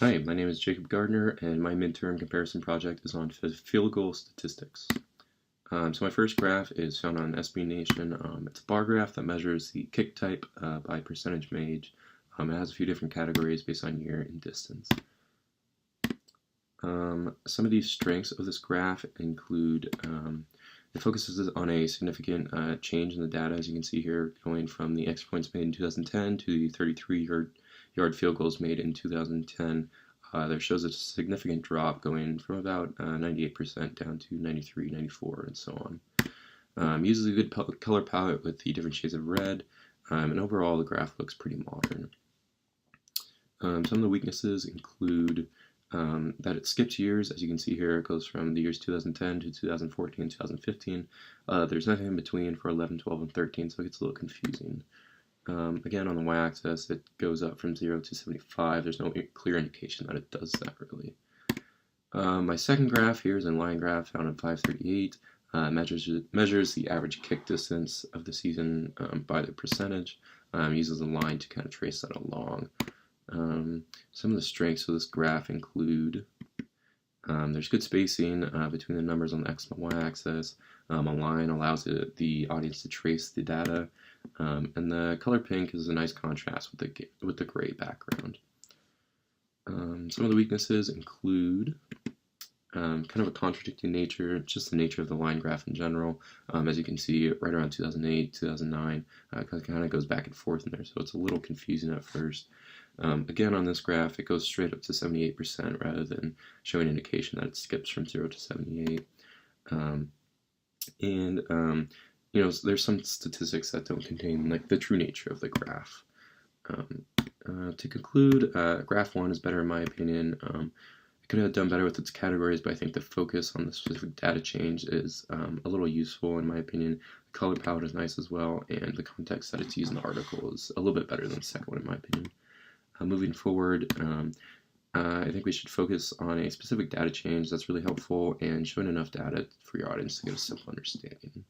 Hi, my name is Jacob Gardner, and my midterm comparison project is on field goal statistics. So my first graph is found on SB Nation. It's a bar graph that measures the kick type by percentage made. It has a few different categories based on year and distance. Some of these strengths of this graph include it focuses on a significant change in the data, as you can see here, going from the extra points made in 2010 to the 33-yard field goals made in 2010. There shows a significant drop going from about 98% down to 93, 94, and so on. Uses a good color palette with the different shades of red, and overall the graph looks pretty modern. Some of the weaknesses include that it skips years. As you can see here, it goes from the years 2010 to 2014, 2015. There's nothing in between for 11, 12, and 13, so it gets a little confusing. Again, on the y-axis, it goes up from 0 to 75. There's no clear indication that it does that, really. My second graph here is a line graph found in 538. Measures the average kick distance of the season by the percentage. Uses a line to kind of trace that along. Some of the strengths of this graph include there's good spacing between the numbers on the x and the y-axis. A line allows the audience to trace the data, and the color pink is a nice contrast with the gray background. Some of the weaknesses include kind of a contradicting nature, just the nature of the line graph in general. As you can see, right around 2008, 2009, it kind of goes back and forth in there, so it's a little confusing at first. Again, on this graph, it goes straight up to 78% rather than showing indication that it skips from 0 to 78. You know, there's some statistics that don't contain like the true nature of the graph. To conclude, graph 1 is better in my opinion. It could have done better with its categories, but I think the focus on the specific data change is a little useful in my opinion. The color palette is nice as well, and the context that it's used in the article is a little bit better than the second one in my opinion. Moving forward, I think we should focus on a specific data change that's really helpful and showing enough data for your audience to get a simple understanding.